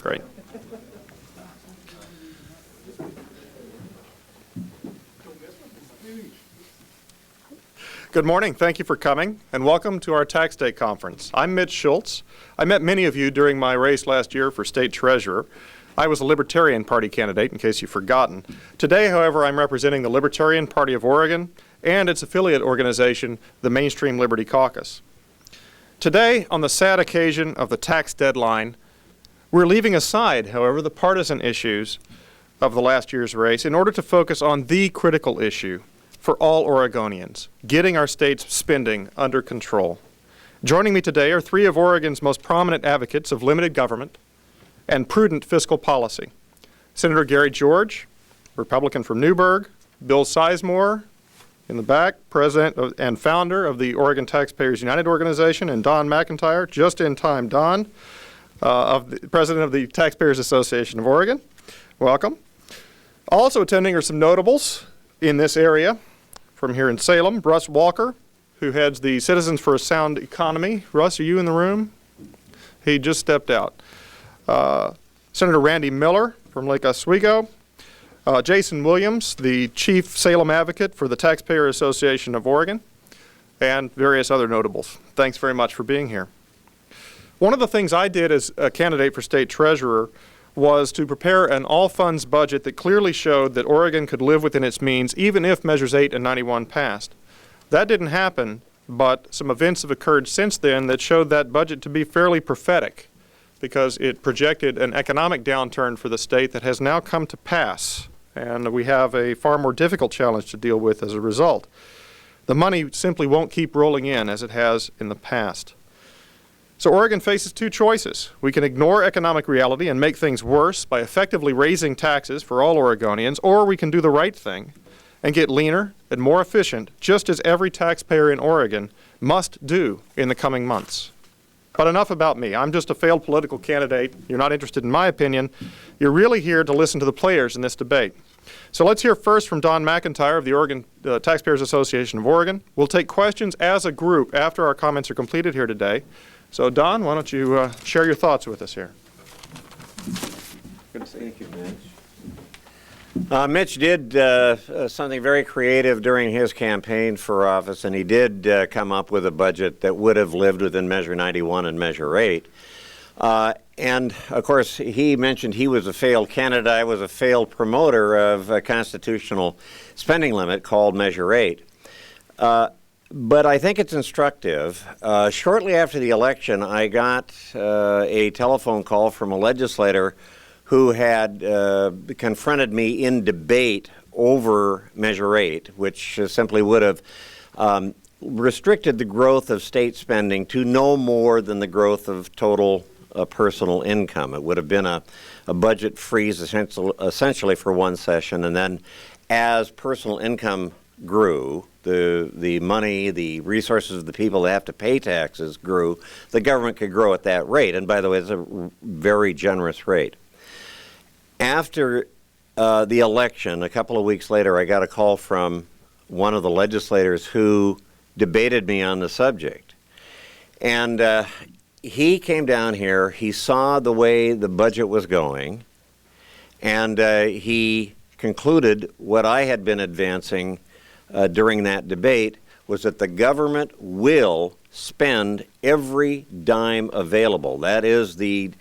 Great. Good morning. Thank you for coming, and welcome to our Tax Day Conference. I'm Mitch Schultz. I met many of you during my race last year for state treasurer. I was a Libertarian Party candidate, in case you've forgotten. Today, however, I'm representing the Libertarian Party of Oregon and its affiliate organization, the Mainstream Liberty Caucus. Today, on the sad occasion of the tax deadline, we're leaving aside, however, the partisan issues of the last year's race in order to focus on the critical issue for all Oregonians, getting our state's spending under control. Joining me today are three of Oregon's most prominent advocates of limited government and prudent fiscal policy. Senator Gary George, Republican from Newburgh, Bill Sizemore, in the back, president and founder of the Oregon Taxpayers United organization, and Don McIntyre, just in time, Don, president of the Taxpayers Association of Oregon. Welcome. Also attending are some notables in this area. From here in Salem, Russ Walker, who heads the Citizens for a Sound Economy. Russ, are you in the room? He just stepped out. Senator Randy Miller from Lake Oswego. Jason Williams, the chief Salem advocate for the Taxpayer Association of Oregon, and various other notables. Thanks very much for being here. One of the things I did as a candidate for state treasurer was to prepare an all-funds budget that clearly showed that Oregon could live within its means even if Measures 8 and 91 passed. That didn't happen, but some events have occurred since then that showed that budget to be fairly prophetic because it projected an economic downturn for the state that has now come to pass, and we have a far more difficult challenge to deal with as a result. The money simply won't keep rolling in as it has in the past. So Oregon faces two choices. We can ignore economic reality and make things worse by effectively raising taxes for all Oregonians, or we can do the right thing and get leaner and more efficient, just as every taxpayer in Oregon must do in the coming months. But enough about me. I'm just a failed political candidate. You're not interested in my opinion. You're really here to listen to the players in this debate. So let's hear first from Don McIntyre of the Oregon Taxpayers Association of Oregon. We'll take questions as a group after our comments are completed here today. So, Don, why don't you share your thoughts with us here? Good to see you, Mitch. Mitch did something very creative during his campaign for office, and he did come up with a budget that would have lived within Measure 91 and Measure 8. And, of course, he mentioned he was a failed candidate. I was a failed promoter of a constitutional spending limit called Measure 8. But I think it's instructive. Shortly after the election, I got a telephone call from a legislator who had confronted me in debate over Measure 8, which simply would have restricted the growth of state spending to no more than the growth of total personal income. It would have been a budget freeze essentially for one session, and then as personal income grew, the money, the resources of the people that have to pay taxes grew, the government could grow at that rate. And by the way, it's a very generous rate. After the election, a couple of weeks later, I got a call from one of the legislators who debated me on the subject. And he came down here, he saw the way the budget was going, and he concluded what I had been advancing during that debate was that the government will spend every dime available. That is the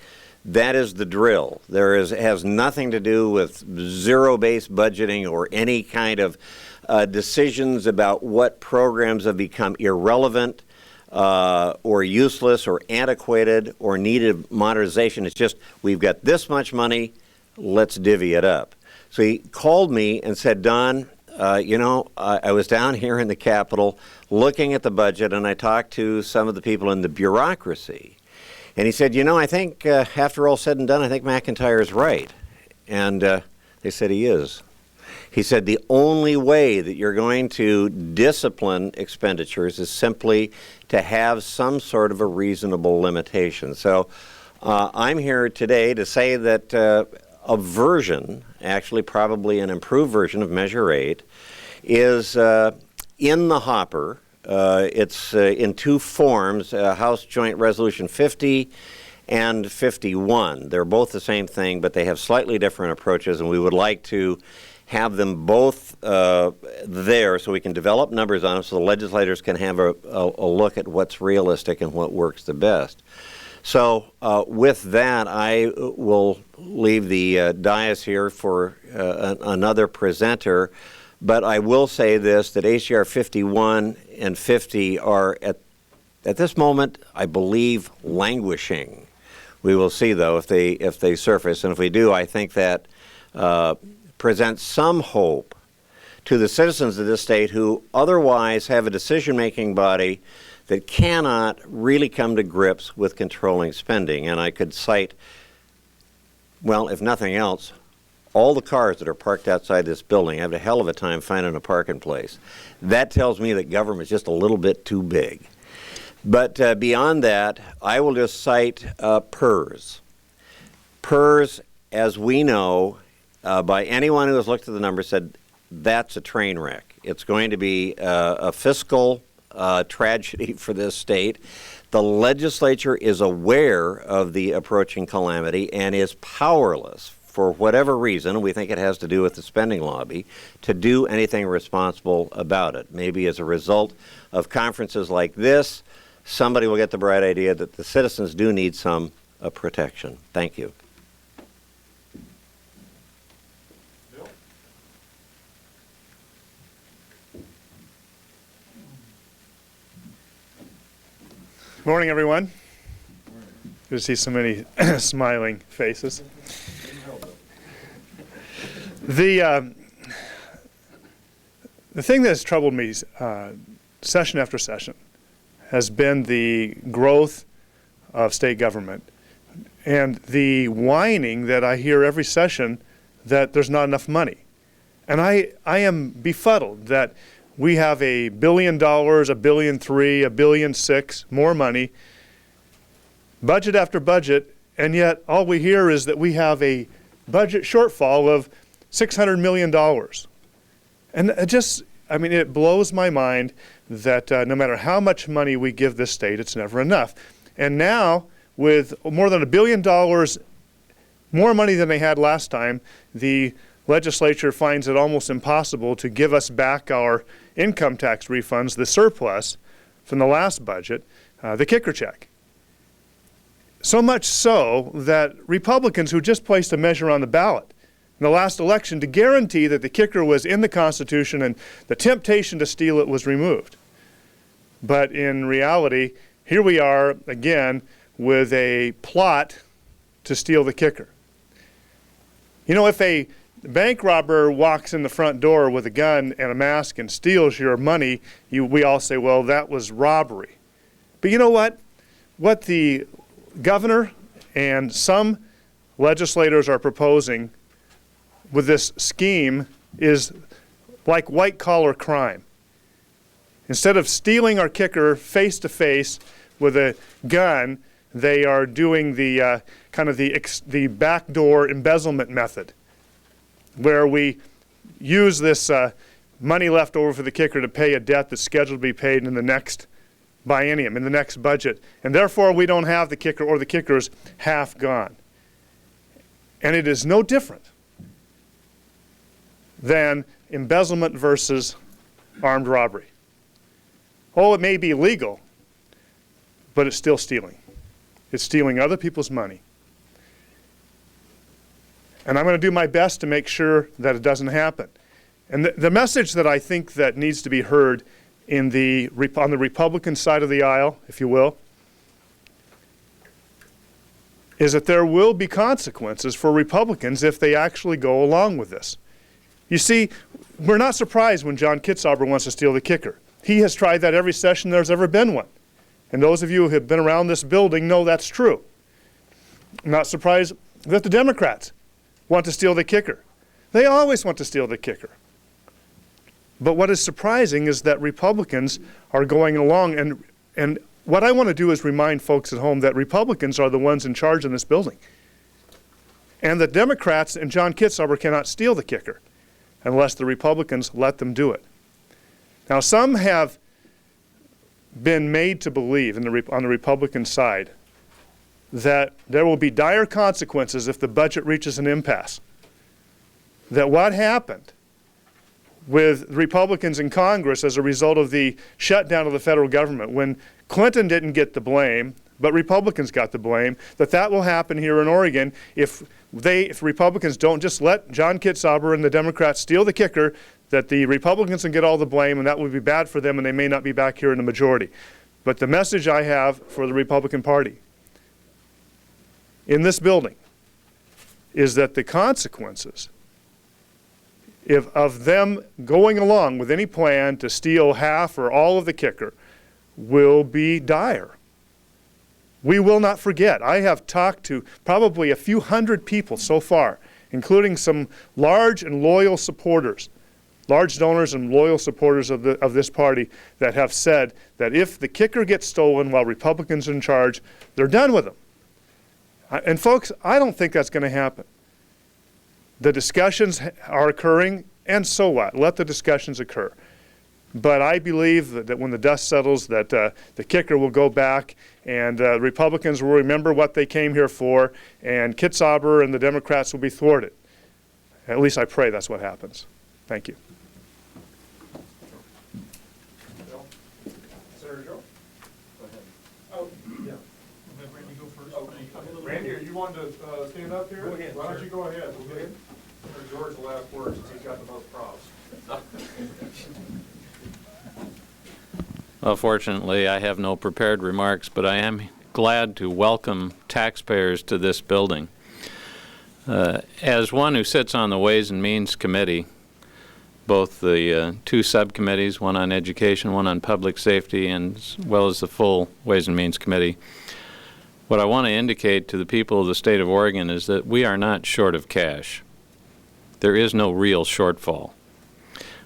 drill. Has nothing to do with zero-based budgeting or any kind of decisions about what programs have become irrelevant or useless or antiquated or needed modernization. It's just, we've got this much money, let's divvy it up. So he called me and said, Don, I was down here in the Capitol looking at the budget, and I talked to some of the people in the bureaucracy. And he said, I think after all said and done, I think McIntyre is right. And they said he is. He said the only way that you're going to discipline expenditures is simply to have some sort of a reasonable limitation. So I'm here today to say that a version, actually probably an improved version of Measure 8, is in the hopper. It's in two forms, House Joint Resolution 50 and 51. They're both the same thing, but they have slightly different approaches, and we would like to have them both there so we can develop numbers on them so the legislators can have a look at what's realistic and what works the best. So with that, I will leave the dais here for another presenter, but I will say this, that H.R. 51 and 50 are at this moment, I believe, languishing. We will see, though, if they surface, and if we do, I think that presents some hope to the citizens of this state who otherwise have a decision-making body that cannot really come to grips with controlling spending. And I could cite, well, if nothing else, all the cars that are parked outside this building have a hell of a time finding a parking place. That tells me that government's just a little bit too big. But beyond that, I will just cite PERS. PERS, as we know, by anyone who has looked at the numbers, said that's a train wreck. It's going to be a fiscal tragedy for this state. The legislature is aware of the approaching calamity and is powerless, for whatever reason, we think it has to do with the spending lobby, to do anything responsible about it. Maybe as a result of conferences like this, somebody will get the bright idea that the citizens do need some protection. Thank you. Morning, everyone. Good to see so many smiling faces. The thing that has troubled me session after session has been the growth of state government and the whining that I hear every session that there's not enough money. And I am befuddled that we have $1 billion, $1.3 billion, $1.6 billion more money, budget after budget, and yet all we hear is that we have a budget shortfall of $600 million. And it blows my mind that no matter how much money we give this state, it's never enough. And now, with more than $1 billion more money than they had last time, the legislature finds it almost impossible to give us back our income tax refunds, the surplus from the last budget, the kicker check. So much so that Republicans who just placed a measure on the ballot in the last election to guarantee that the kicker was in the Constitution and the temptation to steal it was removed. But in reality, here we are again with a plot to steal the kicker. You know, if a bank robber walks in the front door with a gun and a mask and steals your money, we all say, well, that was robbery. But you know what? What the governor and some legislators are proposing with this scheme is like white-collar crime. Instead of stealing our kicker face-to-face with a gun, they are doing the the backdoor embezzlement method, where we use this money left over for the kicker to pay a debt that's scheduled to be paid in the next biennium, in the next budget. And therefore, we don't have the kicker, or the kicker is half gone. And it is no different than embezzlement versus armed robbery. Oh, it may be legal, but it's still stealing. It's stealing other people's money. And I'm going to do my best to make sure that it doesn't happen. And the message that I think that needs to be heard on the Republican side of the aisle, if you will, is that there will be consequences for Republicans if they actually go along with this. You see, we're not surprised when John Kitzhaber wants to steal the kicker. He has tried that every session there's ever been one. And those of you who have been around this building know that's true. I'm not surprised that the Democrats want to steal the kicker. They always want to steal the kicker. But what is surprising is that Republicans are going along, and what I want to do is remind folks at home that Republicans are the ones in charge in this building. And that Democrats and John Kitzhaber cannot steal the kicker unless the Republicans let them do it. Now, some have been made to believe on the Republican side that there will be dire consequences if the budget reaches an impasse. That what happened with Republicans in Congress as a result of the shutdown of the federal government, when Clinton didn't get the blame, but Republicans got the blame, that will happen here in Oregon if Republicans don't just let John Kitzhaber and the Democrats steal the kicker, that the Republicans can get all the blame, and that would be bad for them, and they may not be back here in the majority. But the message I have for the Republican Party in this building is that the consequences of them going along with any plan to steal half or all of the kicker will be dire. We will not forget. I have talked to probably a few hundred people so far, including some large and loyal supporters, large donors and loyal supporters of this party, that have said that if the kicker gets stolen while Republicans are in charge, they're done with them. And folks, I don't think that's going to happen. The discussions are occurring, and so what? Let the discussions occur. But I believe that when the dust settles, that the kicker will go back, and Republicans will remember what they came here for, and Kitzhaber and the Democrats will be thwarted. At least I pray that's what happens. Thank you. Bill? Senator Joe? Go ahead. Oh, yeah. Let Randy go first. Oh, Randy, you wanted to stand up here? Go ahead, Why don't sir. you go ahead? We'll get Senator George the last word since he's got the most props. Well, fortunately, I have no prepared remarks, but I am glad to welcome taxpayers to this building. As one who sits on the Ways and Means Committee, both the two subcommittees, one on education, one on public safety, and as well as the full Ways and Means Committee, what I want to indicate to the people of the state of Oregon is that we are not short of cash. There is no real shortfall.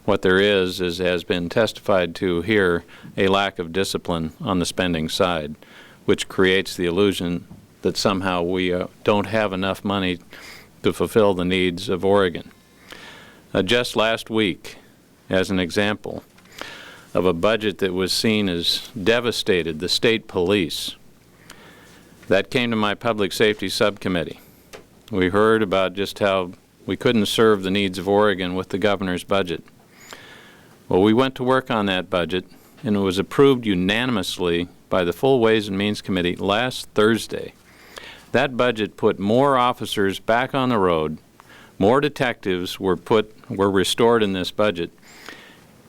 What there is has been testified to here, a lack of discipline on the spending side, which creates the illusion that somehow we don't have enough money to fulfill the needs of Oregon. Just last week, as an example of a budget that was seen as devastated, the state police, that came to my public safety subcommittee. We heard about just how we couldn't serve the needs of Oregon with the governor's budget. Well, we went to work on that budget, and it was approved unanimously by the full Ways and Means Committee last Thursday. That budget put more officers back on the road, more detectives were restored in this budget,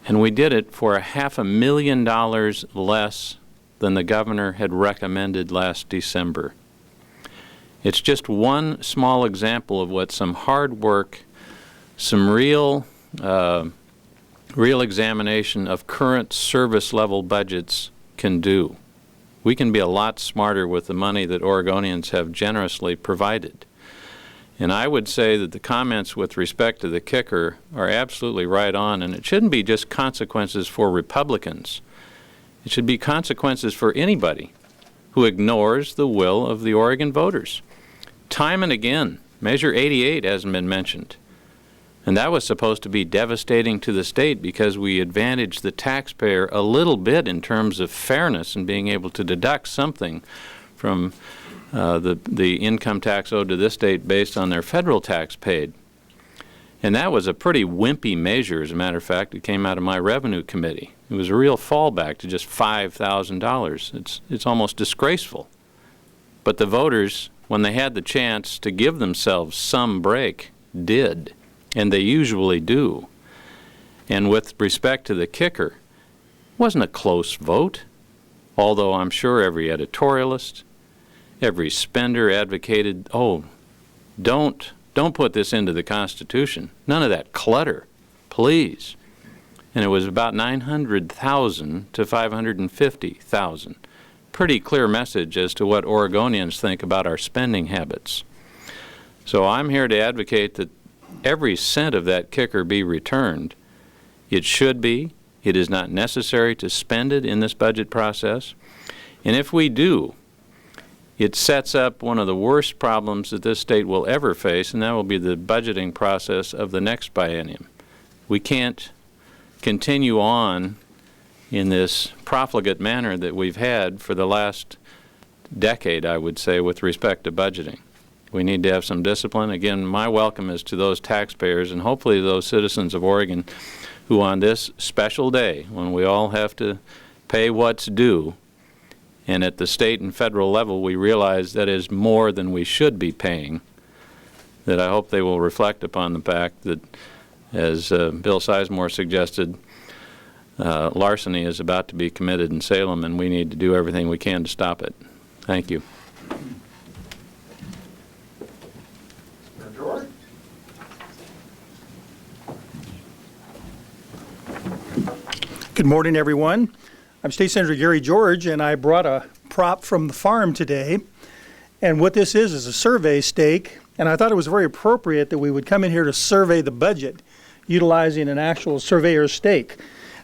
and we did it for $500,000 less than the governor had recommended last December. It's just one small example of what some hard work, some real examination of current service level budgets can do. We can be a lot smarter with the money that Oregonians have generously provided. And I would say that the comments with respect to the kicker are absolutely right on, and it shouldn't be just consequences for Republicans. It should be consequences for anybody who ignores the will of the Oregon voters. Time and again, Measure 88 hasn't been mentioned. And that was supposed to be devastating to the state because we advantaged the taxpayer a little bit in terms of fairness and being able to deduct something from the income tax owed to this state based on their federal tax paid. And that was a pretty wimpy measure, as a matter of fact. It came out of my revenue committee. It was a real fallback to just $5,000. It's almost disgraceful. But the voters, when they had the chance to give themselves some break, did. And they usually do. And with respect to the kicker, it wasn't a close vote, although I'm sure every editorialist, every spender advocated, oh, don't put this into the Constitution. None of that clutter, please. And it was about 900,000 to 550,000. Pretty clear message as to what Oregonians think about our spending habits. So I'm here to advocate that every cent of that kicker be returned. It should be. It is not necessary to spend it in this budget process. And if we do, it sets up one of the worst problems that this state will ever face, and that will be the budgeting process of the next biennium. We can't continue on in this profligate manner that we've had for the last decade, I would say, with respect to budgeting. We need to have some discipline. Again, my welcome is to those taxpayers and hopefully those citizens of Oregon who on this special day, when we all have to pay what's due, and at the state and federal level we realize that is more than we should be paying, that I hope they will reflect upon the fact that, as Bill Sizemore suggested, larceny is about to be committed in Salem, and we need to do everything we can to stop it. Thank you. Good morning, everyone. I'm State Senator Gary George, and I brought a prop from the farm today. And what this is a survey stake, and I thought it was very appropriate that we would come in here to survey the budget utilizing an actual surveyor's stake.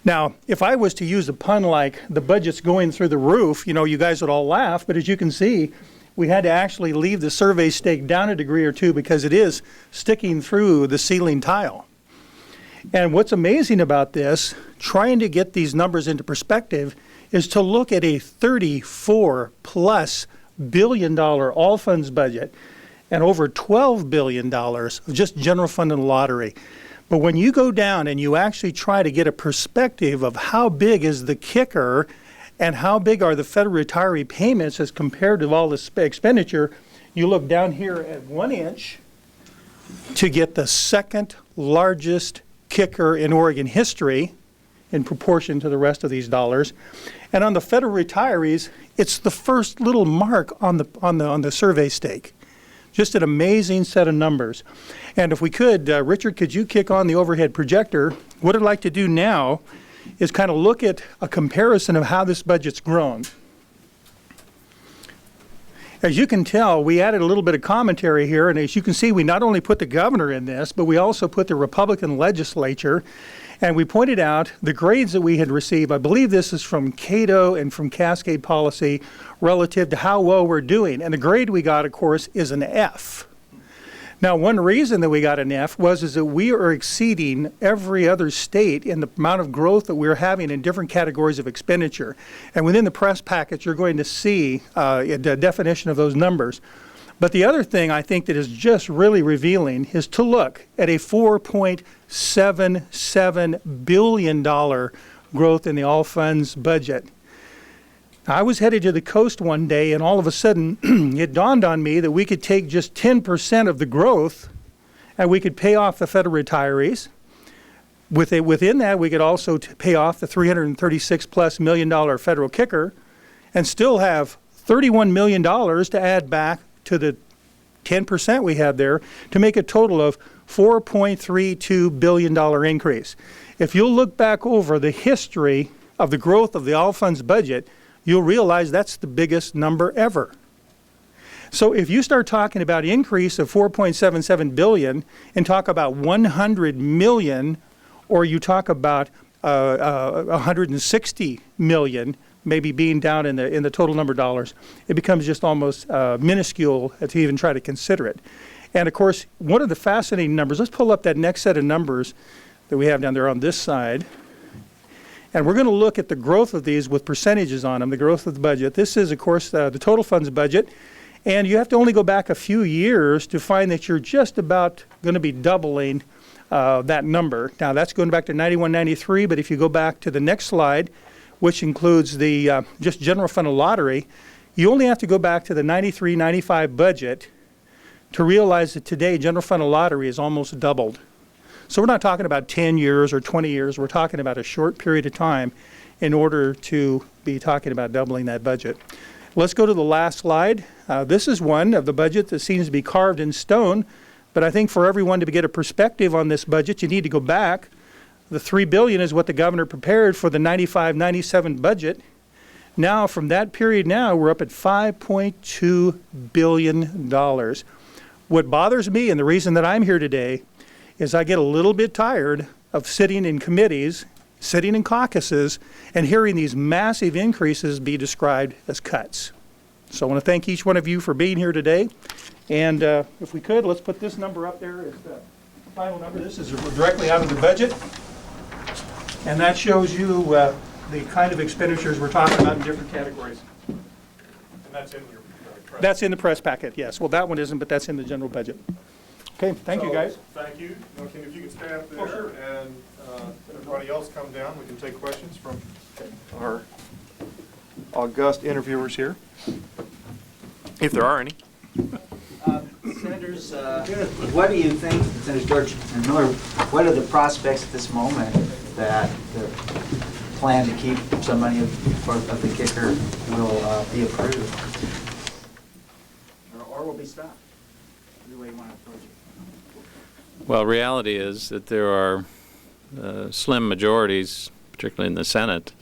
Now, if I was to use a pun like the budget's going through the roof, you know, you guys would all laugh, but as you can see, we had to actually leave the survey stake down a degree or two because it is sticking through the ceiling tile. And what's amazing about this, trying to get these numbers into perspective, is to look at a $34+ billion all funds budget and over $12 billion of just general fund and lottery. But when you go down and you actually try to get a perspective of how big is the kicker and how big are the federal retiree payments as compared to all this expenditure, you look down here at 1 inch to get the second largest kicker in Oregon history in proportion to the rest of these dollars. And on the federal retirees, it's the first little mark on the survey stake. Just an amazing set of numbers. And if we could, Richard, could you kick on the overhead projector? What I'd like to do now is kind of look at a comparison of how this budget's grown. As you can tell, we added a little bit of commentary here, and as you can see, we not only put the governor in this, but we also put the Republican legislature, and we pointed out the grades that we had received. I believe this is from Cato and from Cascade Policy relative to how well we're doing, and the grade we got, of course, is an F. Now, one reason that we got an F is that we are exceeding every other state in the amount of growth that we're having in different categories of expenditure. And within the press package, you're going to see the definition of those numbers. But the other thing I think that is just really revealing is to look at a $4.77 billion growth in the all funds budget. I was headed to the coast one day, and all of a sudden, it dawned on me that we could take just 10% of the growth, and we could pay off the federal retirees. Within that, we could also pay off the $336+ million federal kicker, and still have $31 million to add back to the 10% we had there to make a total of $4.32 billion increase. If you'll look back over the history of the growth of the all funds budget, you'll realize that's the biggest number ever. So if you start talking about increase of $4.77 billion and talk about $100 million, or you talk about $160 million, maybe being down in the total number of dollars, it becomes just almost minuscule to even try to consider it. And of course, one of the fascinating numbers, let's pull up that next set of numbers that we have down there on this side. And we're going to look at the growth of these with percentages on them, the growth of the budget. This is, of course, the total funds budget. And you have to only go back a few years to find that you're just about going to be doubling that number. Now, that's going back to 91, 93. But if you go back to the next slide, which includes the just general fund of lottery, you only have to go back to the 93, 95 budget to realize that today general fund of lottery is almost doubled. So we're not talking about 10 years or 20 years. We're talking about a short period of time in order to be talking about doubling that budget. Let's go to the last slide. This is one of the budget that seems to be carved in stone, but I think for everyone to get a perspective on this budget, you need to go back. The $3 billion is what the governor prepared for the 95-97 budget. Now, from that period now, we're up at $5.2 billion. What bothers me, and the reason that I'm here today, is I get a little bit tired of sitting in committees, sitting in caucuses, and hearing these massive increases be described as cuts. So I want to thank each one of you for being here today. And if we could, let's put this number up there as the final number. This is directly out of the budget. And that shows you the kind of expenditures we're talking about in different categories. And That's in your press. That's in the press packet, yes. Well, that one isn't, but that's in the general budget. Okay, thank you, guys. Thank you. Now, Kim, if you could stay up there and everybody else come down, we can take questions from our august interviewers here, if there are any. Senators, what do you think, Senator George and Miller, what are the prospects at this moment that the plan to keep some money of the kicker will be approved? Or will be stopped? Either way you want to approach it. Well, reality is that there are slim majorities, particularly in the Senate,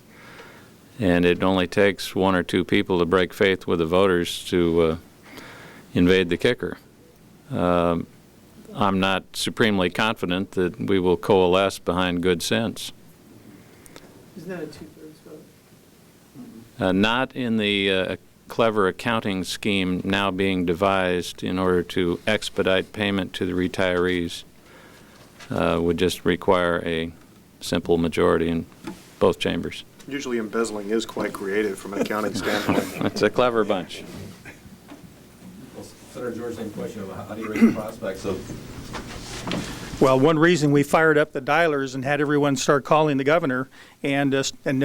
and it only takes one or two people to break faith with the voters to invade the kicker. I'm not supremely confident that we will coalesce behind good sense. Isn't that a 2/3 vote? Not in the clever accounting scheme now being devised in order to expedite payment to the retirees. Would just require a simple majority in both chambers. Usually embezzling is quite creative from an accounting standpoint. It's a clever bunch. Well, Senator George, same question. How do you rate the prospects of? Well, one reason we fired up the dialers and had everyone start calling the governor and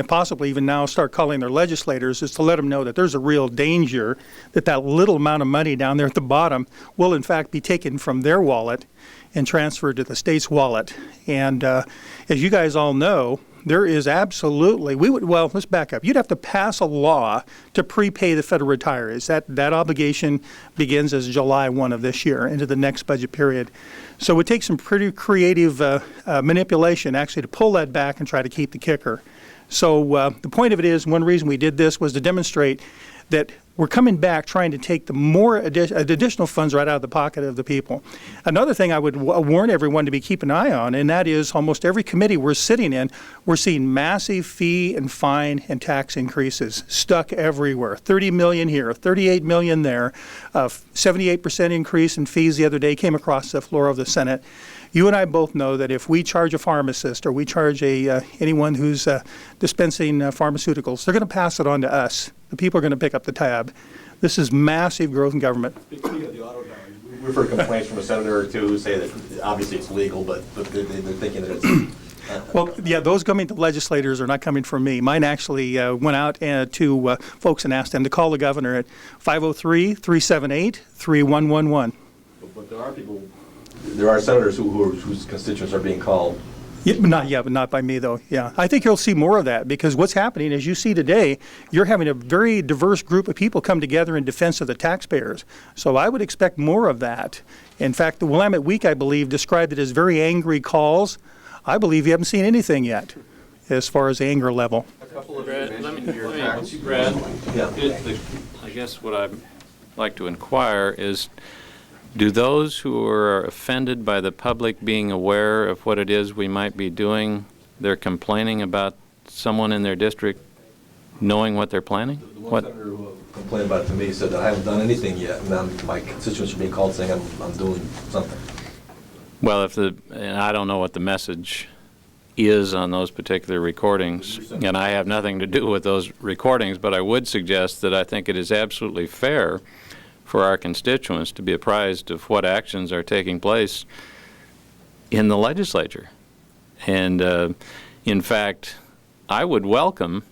possibly even now start calling their legislators is to let them know that there's a real danger that that little amount of money down there at the bottom will in fact be taken from their wallet and transferred to the state's wallet. And as you guys all know, there is absolutely, let's back up. You'd have to pass a law to prepay the federal retirees. That obligation begins as July 1 of this year into the next budget period. So it would take some pretty creative manipulation actually to pull that back and try to keep the kicker. So the point of it is, one reason we did this was to demonstrate that we're coming back trying to take the more additional funds right out of the pocket of the people. Another thing I would warn everyone to be keeping an eye on, and that is almost every committee we're sitting in, we're seeing massive fee and fine and tax increases stuck everywhere. 30 million here, 38 million there, 78% increase in fees the other day came across the floor of the Senate. You and I both know that if we charge a pharmacist or we charge anyone who's dispensing pharmaceuticals, they're going to pass it on to us. The people are going to pick up the tab. This is massive growth in government. Speaking of the auto dialers, we've heard complaints from a senator or two who say that obviously it's legal, but they're thinking that it's. Well, yeah, those coming to legislators are not coming from me. Mine actually went out to folks and asked them to call the governor at 503-378-3111. But there are senators whose constituents are being called. Yeah, but not by me, though. Yeah, I think you'll see more of that because what's happening, as you see today, you're having a very diverse group of people come together in defense of the taxpayers. So I would expect more of that. In fact, the Willamette Week, I believe, described it as very angry calls. I believe you haven't seen anything yet as far as the anger level. Brad, I guess what I'd like to inquire is, do those who are offended by the public being aware of what it is we might be doing, they're complaining about someone in their district knowing what they're planning? The one senator who complained about it to me said that I haven't done anything yet, and my constituents are being called saying I'm doing something. Well, and I don't know what the message is on those particular recordings, and I have nothing to do with those recordings, but I would suggest that I think it is absolutely fair for our constituents to be apprised of what actions are taking place in the legislature. And in fact, I would welcome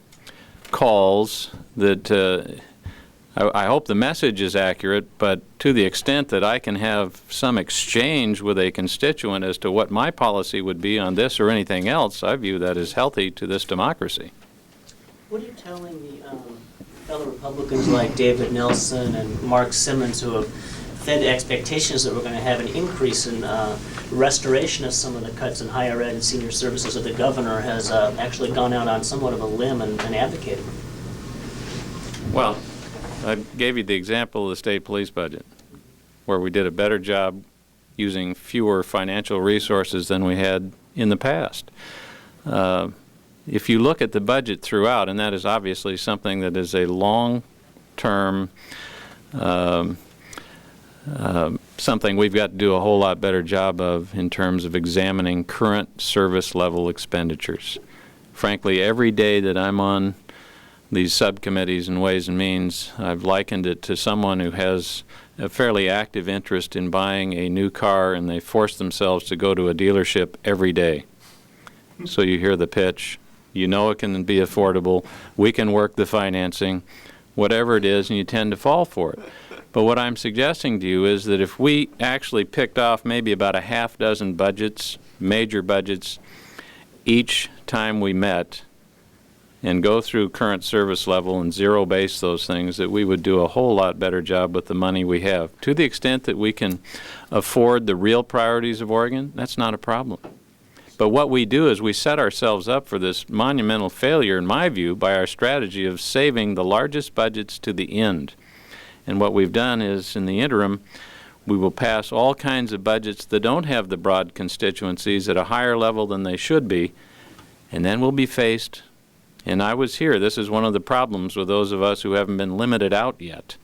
calls that, I hope the message is accurate, but to the extent that I can have some exchange with a constituent as to what my policy would be on this or anything else, I view that as healthy to this democracy. What are you telling the fellow Republicans like David Nelson and Mark Simmons who have fed expectations that we're going to have an increase in restoration of some of the cuts in higher ed and senior services that the governor has actually gone out on somewhat of a limb and advocated? Well, I gave you the example of the state police budget, where we did a better job using fewer financial resources than we had in the past. If you look at the budget throughout, and that is obviously something that is a long-term something we've got to do a whole lot better job of in terms of examining current service level expenditures. Frankly, every day that I'm on these subcommittees and Ways and Means, I've likened it to someone who has a fairly active interest in buying a new car, and they force themselves to go to a dealership every day. So you hear the pitch, you know it can be affordable, we can work the financing, whatever it is, and you tend to fall for it. But what I'm suggesting to you is that if we actually picked off maybe about a half dozen budgets, major budgets, each time we met, and go through current service level and zero base those things, that we would do a whole lot better job with the money we have. To the extent that we can afford the real priorities of Oregon, that's not a problem. But what we do is we set ourselves up for this monumental failure, in my view, by our strategy of saving the largest budgets to the end. And what we've done is, in the interim, we will pass all kinds of budgets that don't have the broad constituencies at a higher level than they should be, and then we'll be faced. And I was here, this is one of the problems with those of us who haven't been limited out yet,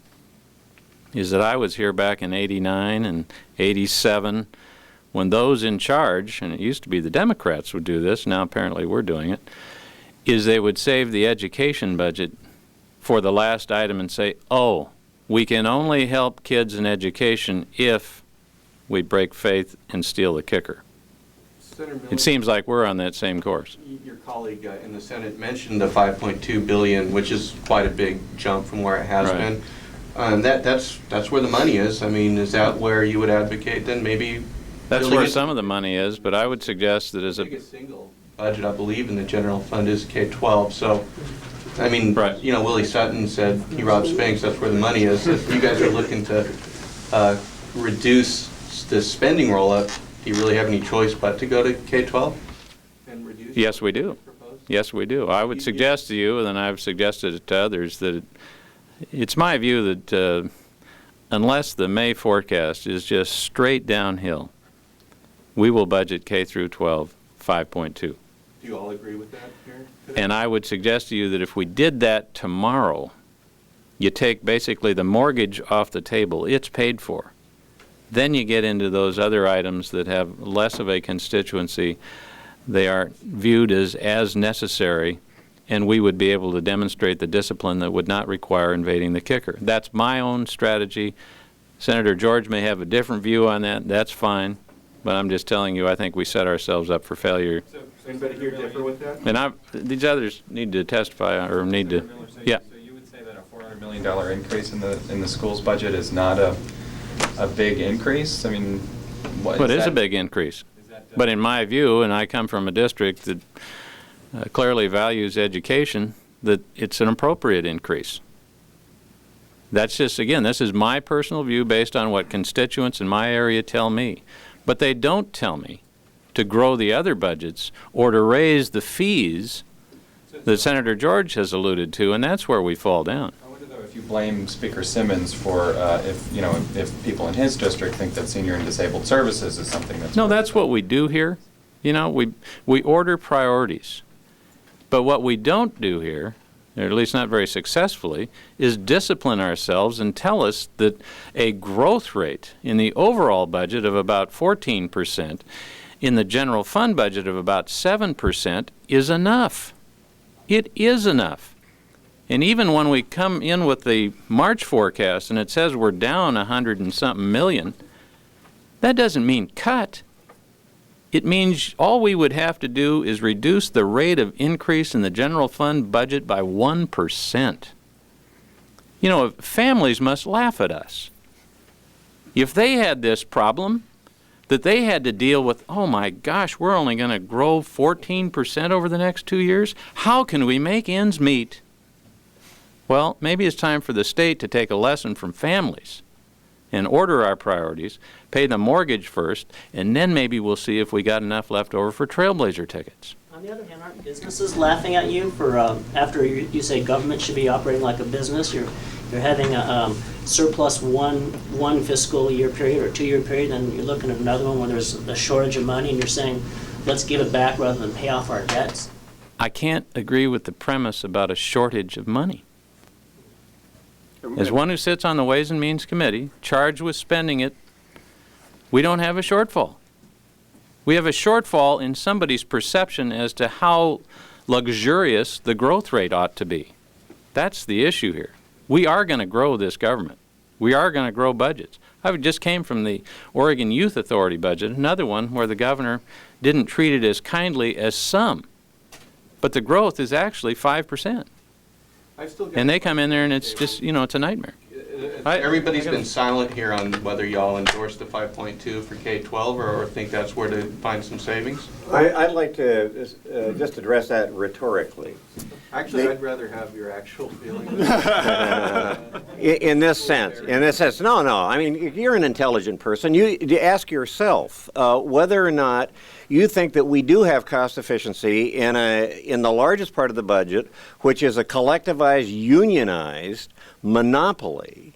is that I was here back in '89 and '87 when those in charge, and it used to be the Democrats would do this, now apparently we're doing it, is they would save the education budget for the last item and say, oh, we can only help kids in education if we break faith and steal the kicker. It seems like we're on that same course. Your colleague in the Senate mentioned the $5.2 billion, which is quite a big jump from where it has been. That's where the money is. I mean, is that where you would advocate then maybe? That's where some of the money is, but I would suggest that as a biggest single budget, I believe, in the general fund is K-12. So, I mean, you know, Willie Sutton said he robbed Spinks. That's where the money is. If you guys are looking to reduce the spending roll-up, do you really have any choice but to go to K-12 and reduce? Yes, we do. Yes, we do. I would suggest to you, and then I've suggested it to others, that it's my view that unless the May forecast is just straight downhill, we will budget K through 12 5.2. Do you all agree with that here? And I would suggest to you that if we did that tomorrow, you take basically the mortgage off the table, it's paid for. Then you get into those other items that have less of a constituency. They are viewed as necessary, and we would be able to demonstrate the discipline that would not require invading the kicker. That's my own strategy. Senator George may have a different view on that. That's fine. But I'm just telling you, I think we set ourselves up for failure. So anybody here differ with that? And these others need to testify or need to, yeah. So you would say that a $400 million increase in the school's budget is not a big increase? I mean, It is a big increase. But in my view, and I come from a district that clearly values education, that it's an appropriate increase. That's just, again, this is my personal view based on what constituents in my area tell me. But they don't tell me to grow the other budgets or to raise the fees that Senator George has alluded to, and that's where we fall down. I wonder, though, if you blame Speaker Simmons for, if people in his district think that senior and disabled services is something that's... No, that's what we do here. You know, we order priorities. But what we don't do here, or at least not very successfully, is discipline ourselves and tell us that a growth rate in the overall budget of about 14%, in the general fund budget of about 7% is enough. It is enough. And even when we come in with the March forecast and it says we're down 100 and something million, that doesn't mean cut. It means all we would have to do is reduce the rate of increase in the general fund budget by 1%. You know, families must laugh at us. If they had this problem that they had to deal with, oh my gosh, we're only going to grow 14% over the next 2 years, how can we make ends meet? Well, maybe it's time for the state to take a lesson from families and order our priorities, pay the mortgage first, and then maybe we'll see if we got enough left over for Trailblazer tickets. On the other hand, aren't businesses laughing at you for after you say government should be operating like a business? You're having a surplus one fiscal year period or 2 year period, and you're looking at another one where there's a shortage of money, and you're saying let's give it back rather than pay off our debts. I can't agree with the premise about a shortage of money. As one who sits on the Ways and Means Committee, charged with spending it, we don't have a shortfall. We have a shortfall in somebody's perception as to how luxurious the growth rate ought to be. That's the issue here. We are going to grow this government. We are going to grow budgets. I just came from the Oregon Youth Authority budget, another one where the governor didn't treat it as kindly as some. But the growth is actually 5%. And they come in there and it's just, it's a nightmare. Everybody's been silent here on whether y'all endorse the 5.2 for K-12 or think that's where to find some savings. I'd like to just address that rhetorically. Actually, I'd rather have your actual feeling. In this sense, no. I mean, you're an intelligent person. You ask yourself whether or not you think that we do have cost efficiency in the largest part of the budget, which is a collectivized, unionized monopoly.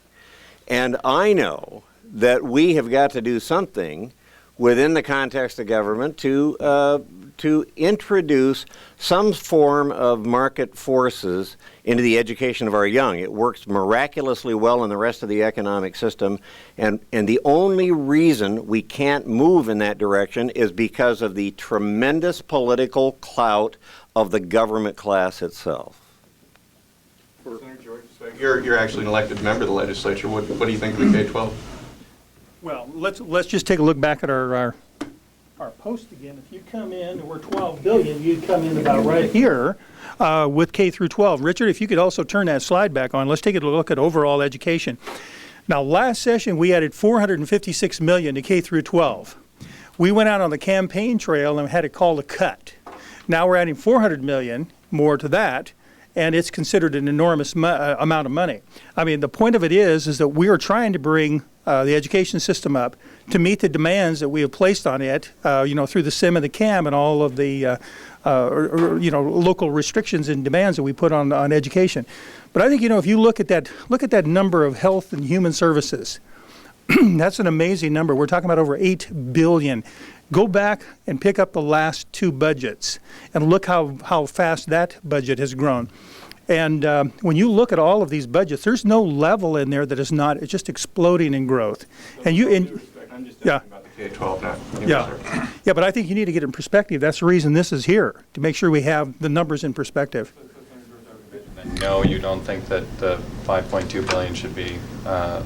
And I know that we have got to do something within the context of government to introduce some form of market forces into the education of our young. It works miraculously well in the rest of the economic system, and the only reason we can't move in that direction is because of the tremendous political clout of the government class itself. Senator George, so you're actually an elected member of the legislature. What do you think of the K-12? Well, let's just take a look back at our post again. If you come in and we're 12 billion, you'd come in about right here with K through 12. Richard, if you could also turn that slide back on, let's take a look at overall education. Now, last session we added 456 million to K through 12. We went out on the campaign trail and had a call to cut. Now we're adding 400 million more to that, and it's considered an enormous amount of money. I mean, the point of it is that we are trying to bring the education system up to meet the demands that we have placed on it, through the SIM and the CAM and all of the, local restrictions and demands that we put on education. But I think, if you look at that number of health and human services, that's an amazing number. We're talking about over 8 billion. Go back and pick up the last two budgets and look how fast that budget has grown. And when you look at all of these budgets, there's no level in there that is not, it's just exploding in growth. And I'm just talking about the K-12 now. Yeah, but I think you need to get it in perspective. That's the reason this is here, to make sure we have the numbers in perspective. No, you don't think that the 5.2 billion should be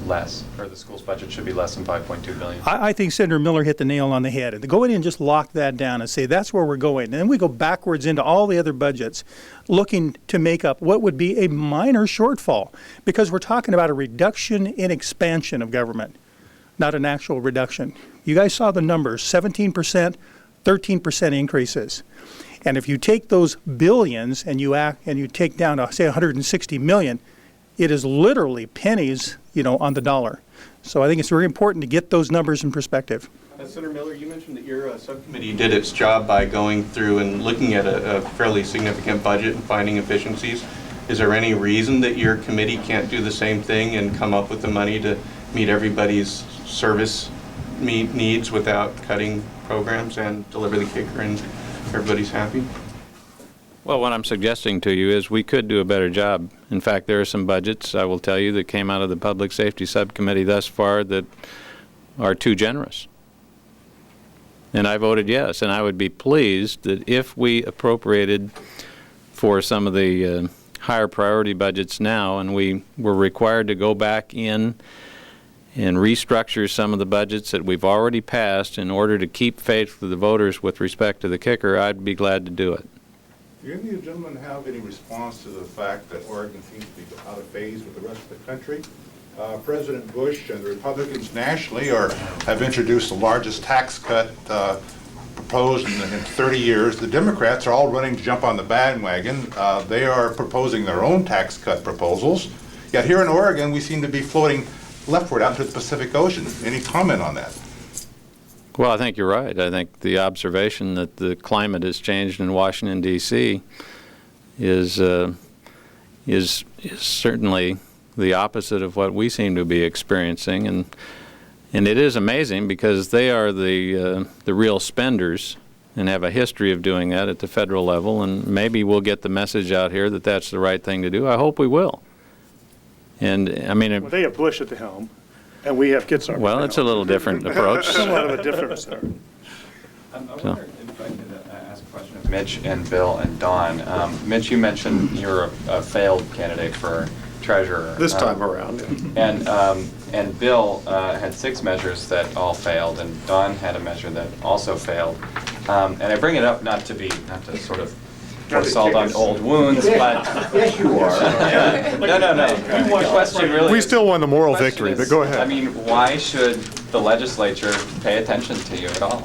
less, or the school's budget should be less than 5.2 billion? I think Senator Miller hit the nail on the head. And to go in and just lock that down and say that's where we're going. And then we go backwards into all the other budgets looking to make up what would be a minor shortfall, because we're talking about a reduction in expansion of government, not an actual reduction. You guys saw the numbers, 17%, 13% increases. And if you take those billions and you take down to, say, 160 million, it is literally pennies, on the dollar. So I think it's very important to get those numbers in perspective. Senator Miller, you mentioned that your subcommittee did its job by going through and looking at a fairly significant budget and finding efficiencies. Is there any reason that your committee can't do the same thing and come up with the money to meet everybody's service needs without cutting programs and deliver the kicker and everybody's happy? Well, what I'm suggesting to you is we could do a better job. In fact, there are some budgets, I will tell you, that came out of the Public Safety Subcommittee thus far that are too generous. And I voted yes, and I would be pleased that if we appropriated for some of the higher priority budgets now, and we were required to go back in and restructure some of the budgets that we've already passed in order to keep faith with the voters with respect to the kicker, I'd be glad to do it. Do any of you gentlemen have any response to the fact that Oregon seems to be out of phase with the rest of the country? President Bush and the Republicans nationally have introduced the largest tax cut proposed in 30 years. The Democrats are all running to jump on the bandwagon. They are proposing their own tax cut proposals. Yet here in Oregon, we seem to be floating leftward out to the Pacific Ocean. Any comment on that? Well, I think you're right. I think the observation that the climate has changed in Washington, D.C. is certainly the opposite of what we seem to be experiencing, and it is amazing because they are the real spenders and have a history of doing that at the federal level, and maybe we'll get the message out here that that's the right thing to do. I hope we will. And I mean, well, they have Bush at the helm, and we have Kitzar. Well, it's a little different approach. Somewhat of a difference there. I wonder if I could ask Question of Mitch and Bill and Don. Mitch, you mentioned you're a failed candidate for treasurer. This time around. And Bill had 6 measures that all failed, and Don had a measure that also failed. And I bring it up not to sort of pour salt on old wounds, but Yes, you are. no. The question really We is- still won the moral question victory, is, but go ahead. I mean, why should the legislature pay attention to you at all?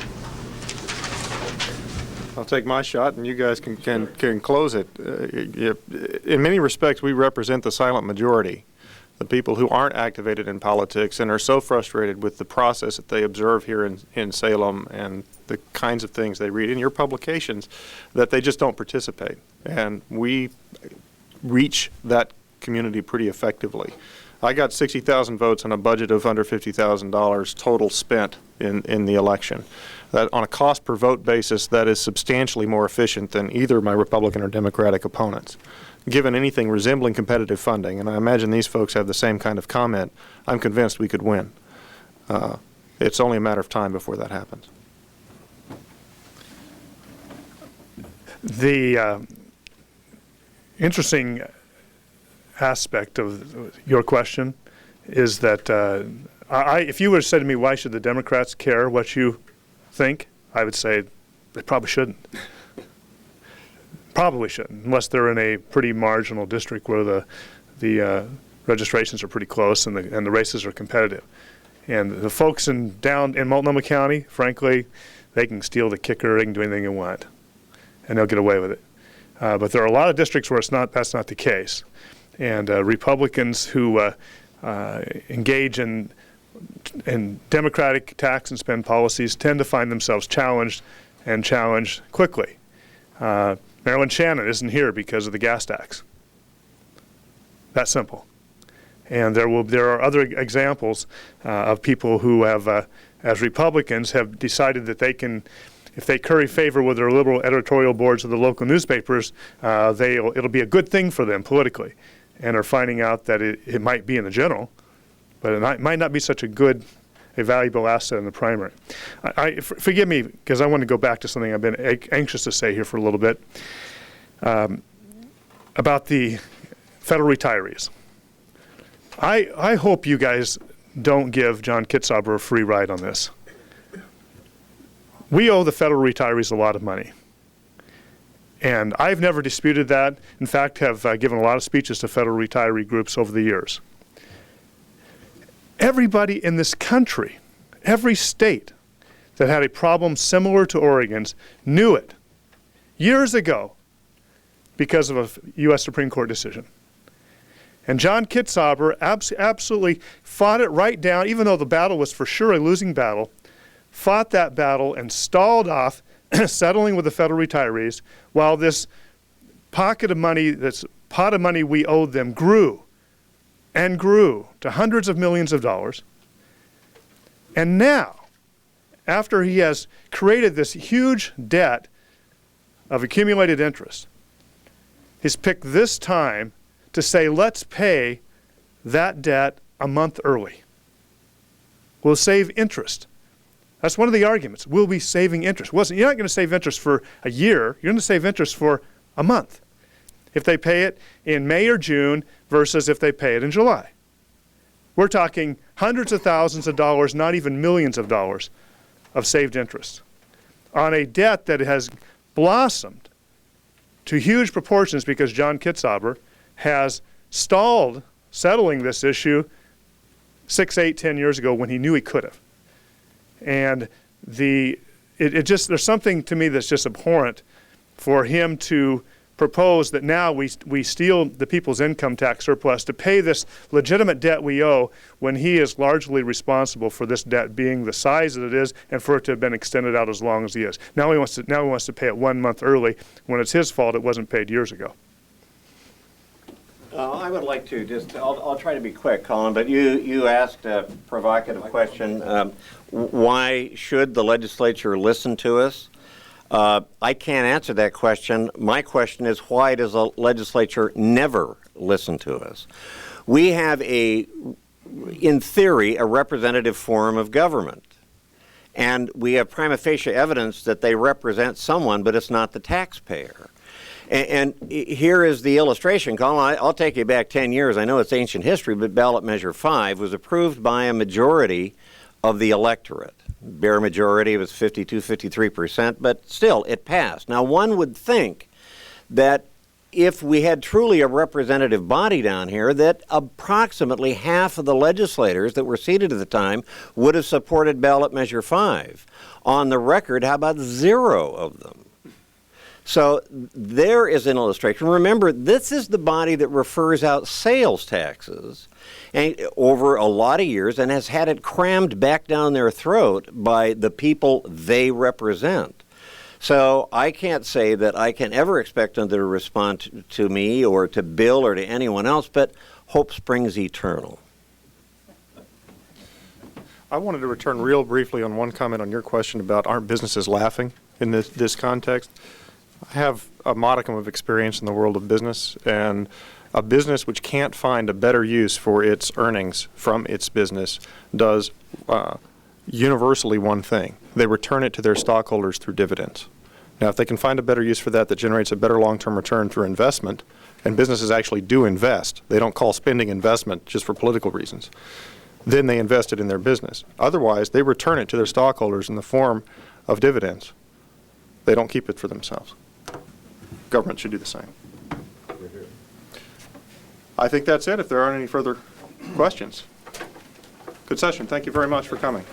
I'll take my shot, and you guys can close it. In many respects, we represent the silent majority, the people who aren't activated in politics and are so frustrated with the process that they observe here in Salem and the kinds of things they read in your publications that they just don't participate. And we reach that community pretty effectively. I got 60,000 votes on a budget of under $50,000 total spent in the election. That on a cost per vote basis, that is substantially more efficient than either my Republican or Democratic opponents. Given anything resembling competitive funding, and I imagine these folks have the same kind of comment, I'm convinced we could win. It's only a matter of time before that happens. The interesting aspect of your question is that if you would have said to me, why should the Democrats care what you think, I would say they probably shouldn't. Probably shouldn't, unless they're in a pretty marginal district where the registrations are pretty close and the races are competitive. And the folks down in Multnomah County, frankly, they can steal the kicker, they can do anything they want, and they'll get away with it. But there are a lot of districts where that's not the case. And Republicans who engage in democratic tax and spend policies tend to find themselves challenged and challenged quickly. Marilyn Shannon isn't here because of the gas tax. That simple. And there are other examples of people who have, as Republicans, have decided that they can, if they curry favor with their liberal editorial boards of the local newspapers, it'll be a good thing for them politically, and are finding out that it might be in the general, but it might not be such a valuable asset in the primary. Forgive me, because I want to go back to something I've been anxious to say here for a little bit about the federal retirees. I hope you guys don't give John Kitzhaber a free ride on this. We owe the federal retirees a lot of money. And I've never disputed that. In fact, have given a lot of speeches to federal retiree groups over the years. Everybody in this country, every state that had a problem similar to Oregon's knew it years ago because of a U.S. Supreme Court decision. And John Kitzhaber absolutely fought it right down, even though the battle was for sure a losing battle, fought that battle and stalled off settling with the federal retirees while this pot of money we owed them grew and grew to hundreds of millions of dollars. And now, after he has created this huge debt of accumulated interest, he's picked this time to say, let's pay that debt a month early. We'll save interest. That's one of the arguments. We'll be saving interest. You're not going to save interest for a year. You're going to save interest for a month if they pay it in May or June versus if they pay it in July. We're talking hundreds of thousands of dollars, not even millions of dollars of saved interest on a debt that has blossomed to huge proportions because John Kitzhaber has stalled settling this issue 6, 8, 10 years ago when he knew he could have. And there's something to me that's just abhorrent for him to propose that now we steal the people's income tax surplus to pay this legitimate debt we owe when he is largely responsible for this debt being the size that it is and for it to have been extended out as long as he is. Now he wants to pay it 1 month early when it's his fault it wasn't paid years ago. I would like to I'll try to be quick, Colin, but you asked a provocative question. Why should the legislature listen to us? I can't answer that question. My question is, why does the legislature never listen to us? We have in theory, a representative form of government. And we have prima facie evidence that they represent someone, but it's not the taxpayer. And here is the illustration, Colin. I'll take you back 10 years. I know it's ancient history, but ballot measure 5 was approved by a majority of the electorate. Bare majority was 52, 53%, but still, it passed. Now, one would think that if we had truly a representative body down here, that approximately half of the legislators that were seated at the time would have supported ballot measure 5. On the record, how about 0 of them? So there is an illustration. Remember, this is the body that refers out sales taxes and over a lot of years and has had it crammed back down their throat by the people they represent. So I can't say that I can ever expect them to respond to me or to Bill or to anyone else, but hope springs eternal. I wanted to return real briefly on one comment on your question about aren't businesses laughing in this context. I have a modicum of experience in the world of business, and a business which can't find a better use for its earnings from its business does universally one thing. They return it to their stockholders through dividends. Now, if they can find a better use for that generates a better long-term return through investment, and businesses actually do invest. They don't call spending investment just for political reasons. Then they invest it in their business. Otherwise, they return it to their stockholders in the form of dividends. They don't keep it for themselves. Government should do the same. I think that's it if there aren't any further questions. Good session. Thank you very much for coming.